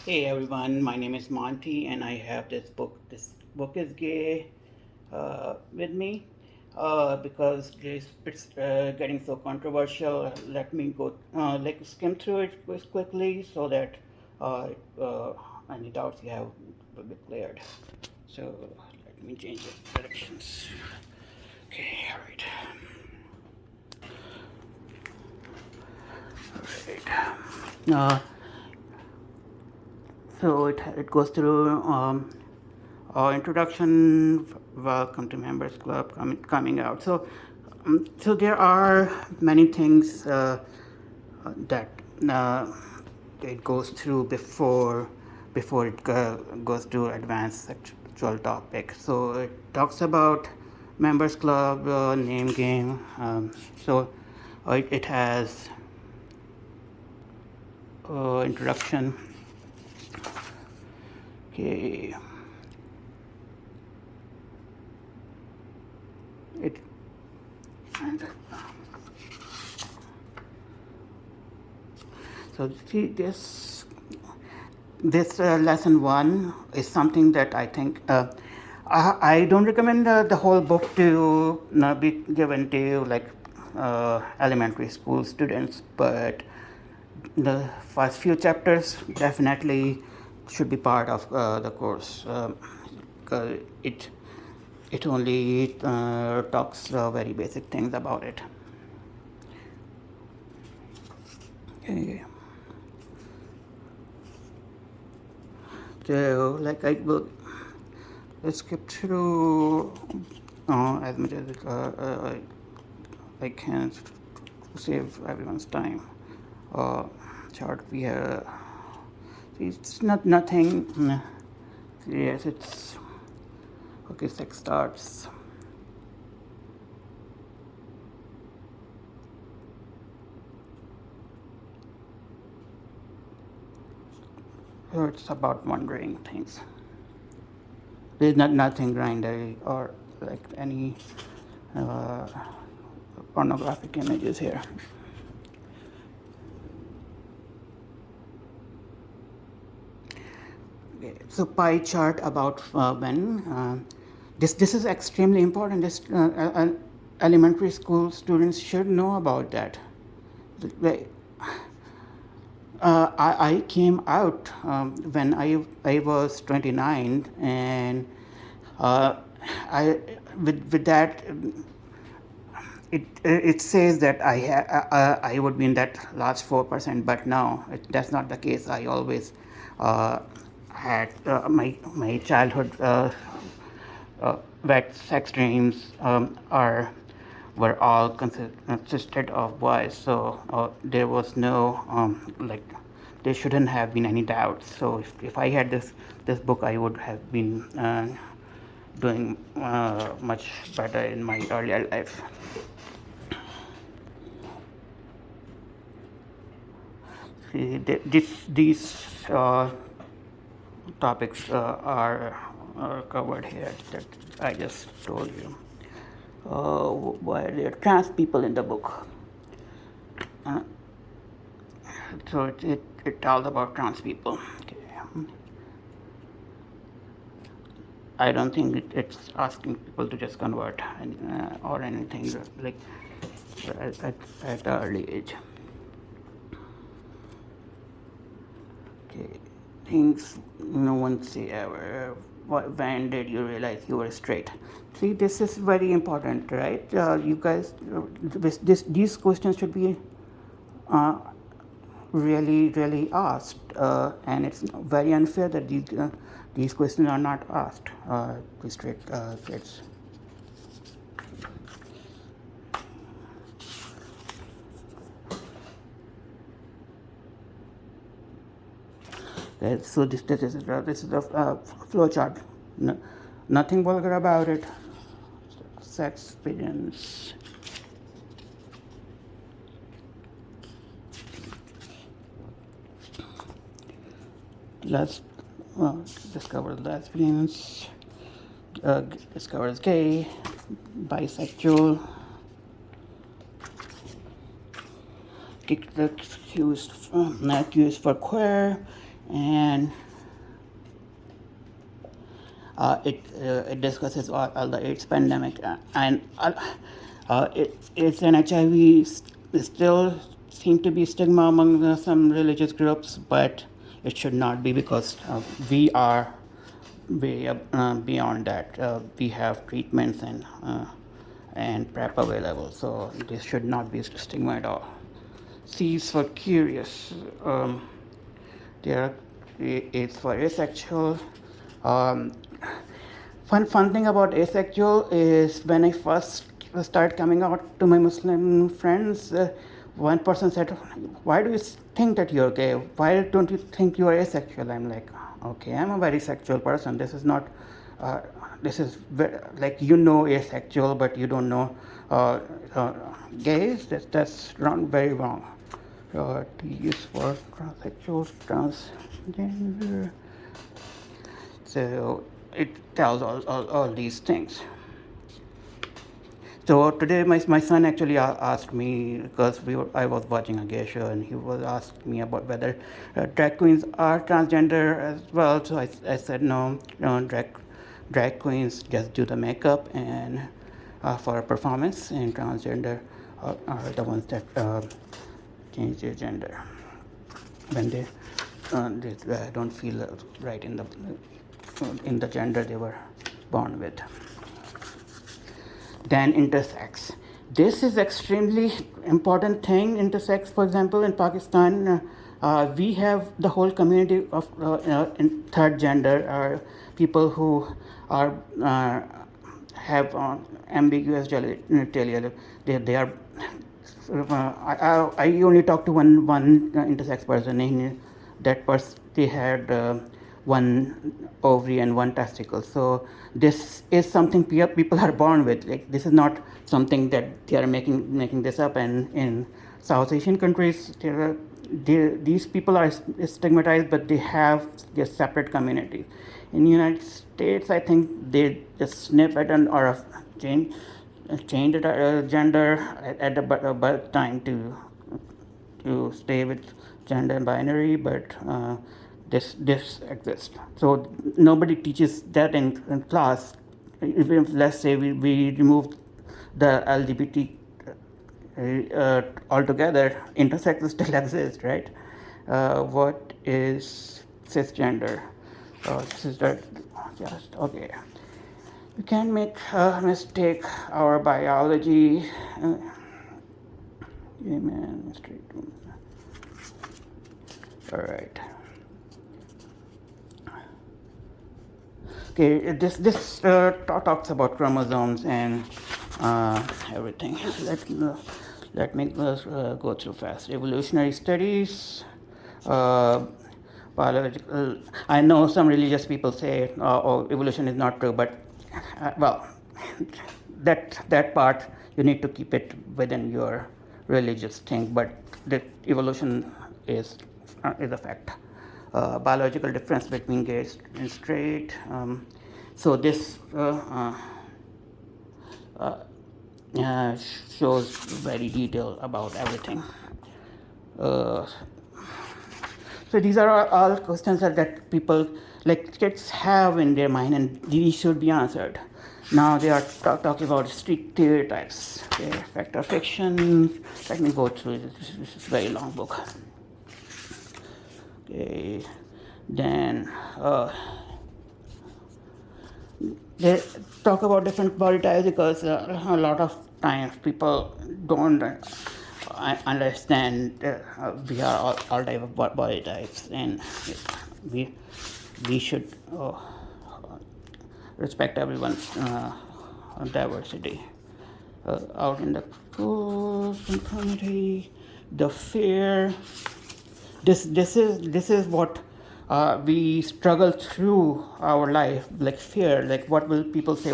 Hey everyone, my name is Monty, and I have this book. This book is gay with me because it's getting so controversial. Let me go like skim through it quickly so that uh, uh, any doubts you have will be cleared. So let me change the directions. Okay, all right. Uh, so it goes through introduction, welcome to members club, coming out. So there are many things that uh, it goes through before it goes to advanced sexual topic. So it talks about members club, name game. It has introduction. Okay, it so see this lesson one is something that I think I don't recommend the whole book to be given to like elementary school students, but the first few chapters definitely should be part of the course. 'Cause it only talks very basic things about it. Okay. So like I will let's skip through as much as I can to save everyone's time. Uh, chart we have. It's not nothing. Yes, it's okay. Sex starts. It's about wondering things. There's not nothing grindery or like any uh, pornographic images here. Okay, so pie chart about when this is extremely important. This elementary school students should know about that. Like, I came out when I was 29, and uh, I with that it says that I would be in that last 4%, but no, that's not the case. I always had my childhood wet sex dreams are were all consisted of boys, so there was no like there shouldn't have been any doubts. So if I had this book, I would have been doing much better in my earlier life. See, these topics are covered here that I just told you. Why are there trans people in the book? Uh, so it tells about trans people. Okay. I don't think it's asking people to just convert or anything like at an early age. Okay, things no one say ever. When did you realize you were straight? See, this is very important, right? You guys, these questions should be uh, really asked, and it's very unfair that these questions are not asked to straight kids. So this is a flow chart. No, nothing vulgar about it. Sex experience. Let's discover lesbians. Discovers gay, bisexual. Accused for queer, and it discusses all the AIDS pandemic, and it's an HIV still seem to be stigma among some religious groups, but it should not be, because we are way beyond that. We have treatments and PrEP available, so this should not be stigma at all. C is for curious. There are it's for asexual. Um, fun thing about asexual is when I first started coming out to my Muslim friends, one person said, "Why do you think that you're gay? Why don't you think you are asexual?" I'm like, "Okay, I'm a very sexual person. This is not. This is like, asexual, but you don't know gays. That's wrong, very wrong." T is for transsexual, transgender. So it tells all these things. So today my son actually asked me, because I was watching a gay show, and he was asking me about whether drag queens are transgender as well. So I said no, drag queens just do the makeup and for a performance, and transgender are the ones that change their gender when they don't feel right in the gender they were born with. Then intersex. This is extremely important thing. Intersex, for example, in Pakistan, we have the whole community of in third gender, people who are have ambiguous genitalia. They are. I only talked to one intersex person. And that person, they had one ovary and one testicle. So this is something people are born with. Like, this is not something that they are making this up. And in South Asian countries, these people are stigmatized, but they have their separate community. In the United States, I think they just snip it or change the gender at the birth time to stay with gender binary, but this exists. So nobody teaches that in class. If let's say we remove the LGBT altogether, intersex still exists, right? What is cisgender? Cisgender, just okay. You can make a mistake. Our biology. Amen. Straight. All right. Okay. This talks about chromosomes and everything. Let me go through fast. Evolutionary studies. Biological. I know some religious people say, "Oh, evolution is not true," but well, that part you need to keep it within your religious thing. But the evolution is a fact. Biological difference between gay and straight. So this shows very detailed about everything. So these are all questions that people, like kids, have in their mind, and these should be answered. Now they are talking about stereotypes. Okay, fact or fiction. Let me go through this. This is a very long book. Okay, then they talk about different body types, because a lot of times people don't understand we are all type of body types, and we should respect everyone's diversity. Out in the cool conformity, the fear. This is what we struggle through our life, like fear, like what will people say,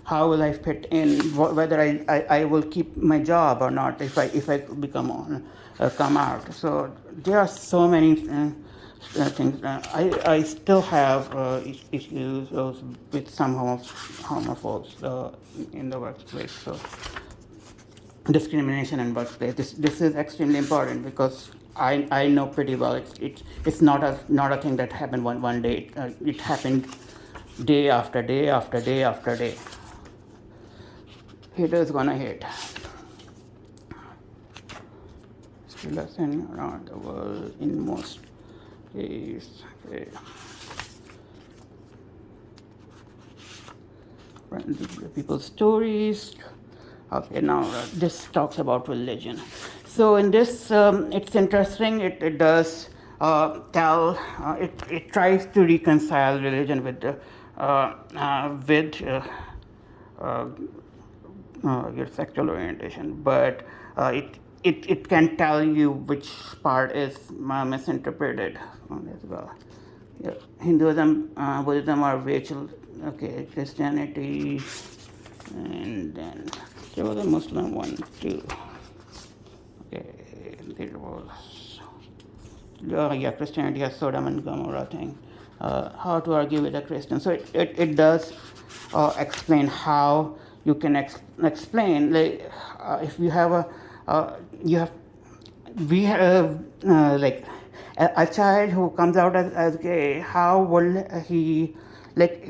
how will I fit in, whether I will keep my job or not if I come out. So there are so many things. I still have issues with some homophobes in the workplace. So discrimination in workplace. This is extremely important, because I know pretty well. It's not a thing that happened one day. It happened day after day after day after day. Haters gonna hate. Still lesson around the world in most cases. Okay. People's stories. Okay, now this talks about religion. So in this, it's interesting. It does tell. It tries to reconcile religion with your sexual orientation, but it can tell you which part is misinterpreted as well. Yeah. Hinduism, Buddhism are ritual. Okay, Christianity, and then there was a Muslim one too. Okay, there was. Yeah, Christianity has Sodom and Gomorrah thing. How to argue with a Christian? So it does explain how you can explain, like if you have you have we have like a child who comes out as gay. How will he, like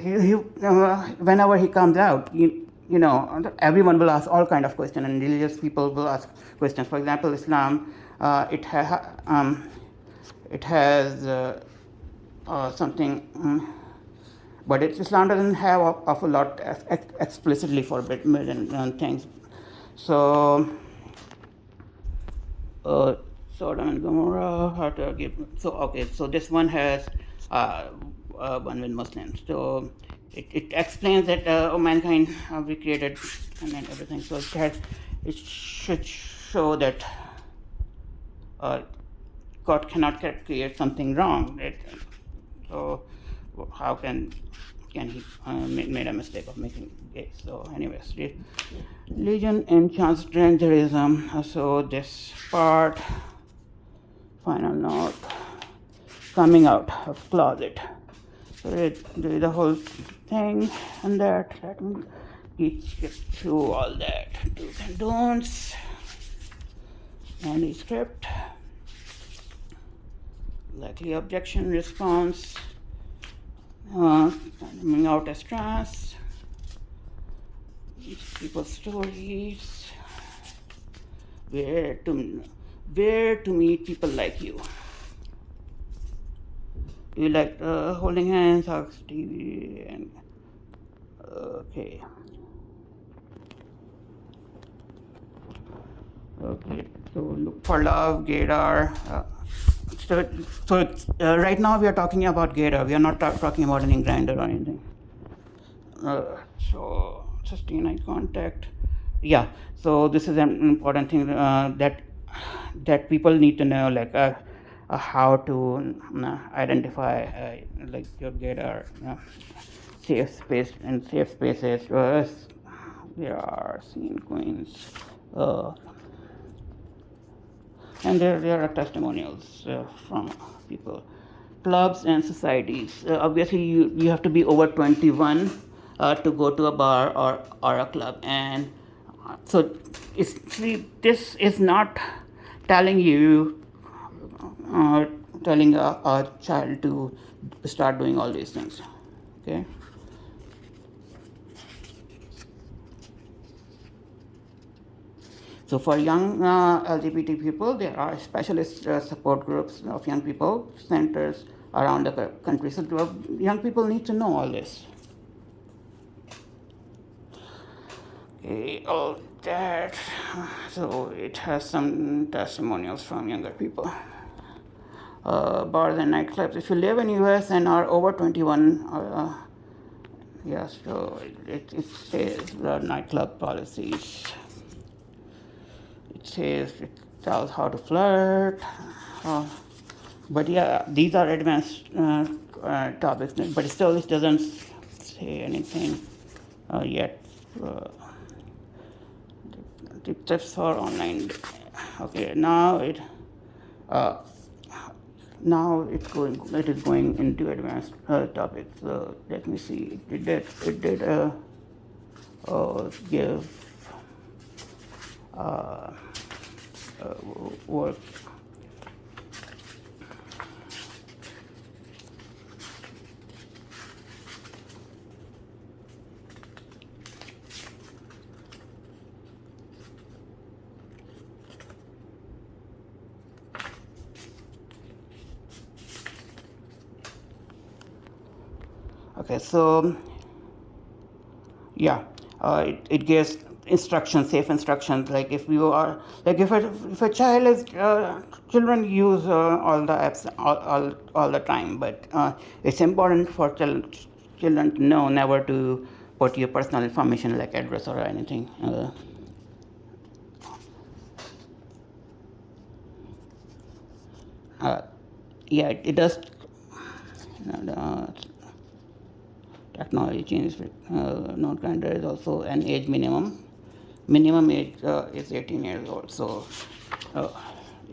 whenever he comes out, you know, everyone will ask all kind of questions, and religious people will ask questions. For example, Islam, it has something, but Islam doesn't have of a lot explicitly forbidden things. So Sodom and Gomorrah, how to give. So okay, so this one has one with Muslims. So it explains that mankind we created and then everything. So it should show that God cannot create something wrong. So how can he made a mistake of making gay? So anyways, religion and transgenderism. So this part, final note, coming out of closet. So do the whole thing and that. Let me get through all that. Do's and don'ts. Manuscript. Likely objection response. Coming out as trans. People's stories. Where to meet people like you. Do you like holding hands, hugs, TV, and okay. Okay, so look for love, gaydar. So right now we are talking about gaydar. We are not talking about any Grindr or anything. So sustain eye contact. Yeah. So this is an important thing that people need to know, like how to identify like your gaydar. Safe space and safe spaces. There are scene queens. And there are testimonials from people. Clubs and societies. Obviously, you have to be over 21 to go to a bar or a club. And so this is not telling you, telling a child to start doing all these things. Okay. So for young LGBT people, there are specialist support groups of young people, centers around the country. So young people need to know all this. Okay, all that. So it has some testimonials from younger people. Bars and nightclubs. If you live in US and are over 21, yes, so it says the nightclub policies. It tells how to flirt, but yeah, these are advanced topics, but still it doesn't say anything yet. The tips for online. Okay, now it is going into advanced topics. So let me see. It did give work. Okay, so yeah, it gives instructions, safe instructions. Like if you are, like if a child is, children use all the apps all the time, but it's important for children to know never to put your personal information like address or anything. Uh, yeah, it does. Uh, Technology changes. Note grinder is also an age minimum. Minimum age is 18 years old. So uh,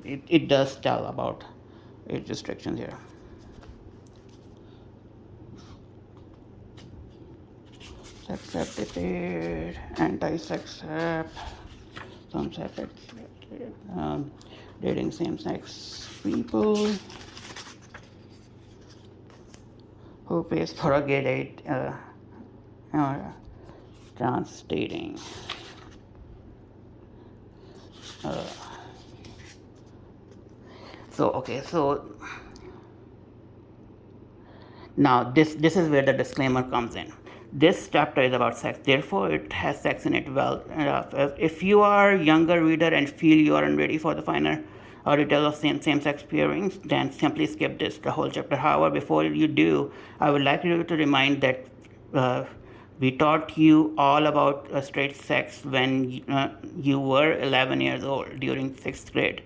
it does tell about age restrictions here. Sex accepted, anti-sex app, some sex dating same-sex people, who pays for a gay date, uh, trans dating. So okay, so now this is where the disclaimer comes in. This chapter is about sex, therefore it has sex in it. Well, if you are a younger reader and feel you aren't ready for the finer detail of same-sex pairings, then simply skip the whole chapter. However, before you do, I would like you to remind that we taught you all about straight sex when you were 11 years old during 6th grade.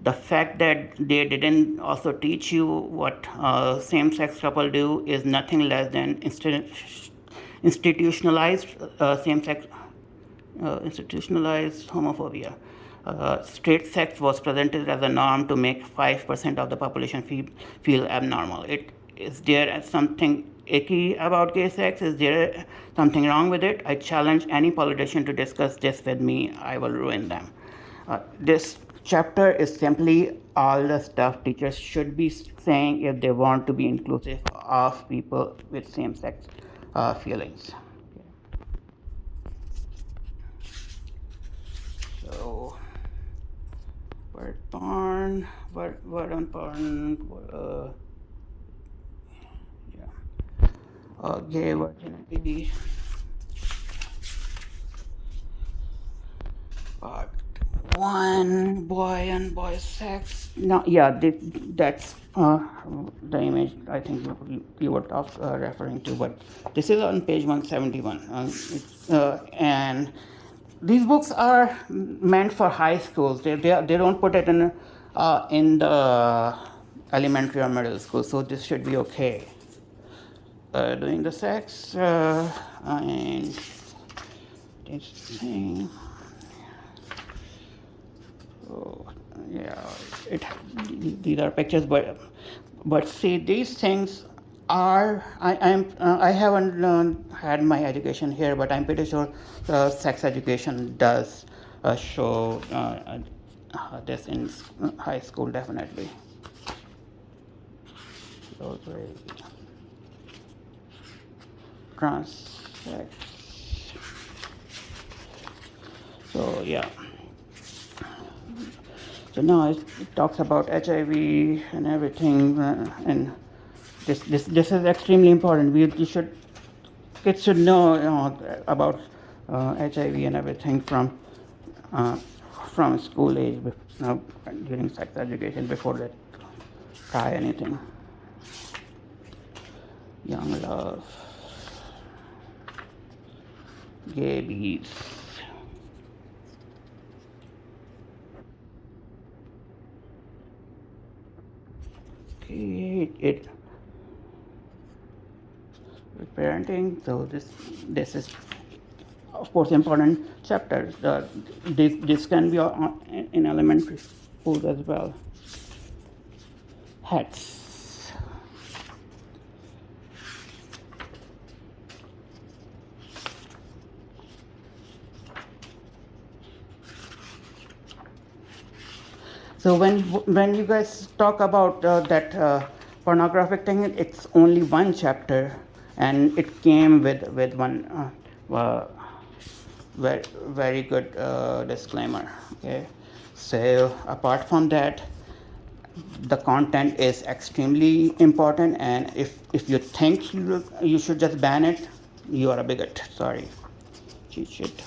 The fact that they didn't also teach you what same-sex couple do is nothing less than institutionalized same-sex institutionalized homophobia. Straight sex was presented as a norm to make 5% of the population feel abnormal. Is there something icky about gay sex? Is there something wrong with it? I challenge any politician to discuss this with me. I will ruin them. This chapter is simply all the stuff teachers should be saying if they want to be inclusive of people with same-sex feelings. So, word porn, word on porn, yeah, gay virginity. Part one, boy and boy sex. No, yeah, that's the image I think you were referring to, but this is on page 171. And these books are meant for high schools. They don't put it in the elementary or middle school, so this should be okay. Doing the sex and this thing. So, yeah, these are pictures, but see, these things are I haven't had my education here, but I'm pretty sure sex education does show this in high school definitely. Those were trans sex. So yeah. So now it talks about HIV and everything, and this is extremely important. Kids should know, about HIV and everything from school age, during sex education, before they try anything. Young love, gay bees. It with parenting. So this is of course important chapter. This can be in elementary school as well. Hats. So when you guys talk about that pornographic thing, it's only one chapter, and it came with one very good disclaimer. Okay, so apart from that, the content is extremely important, and if you think you should just ban it, you are a bigot. Sorry. Cheat sheet.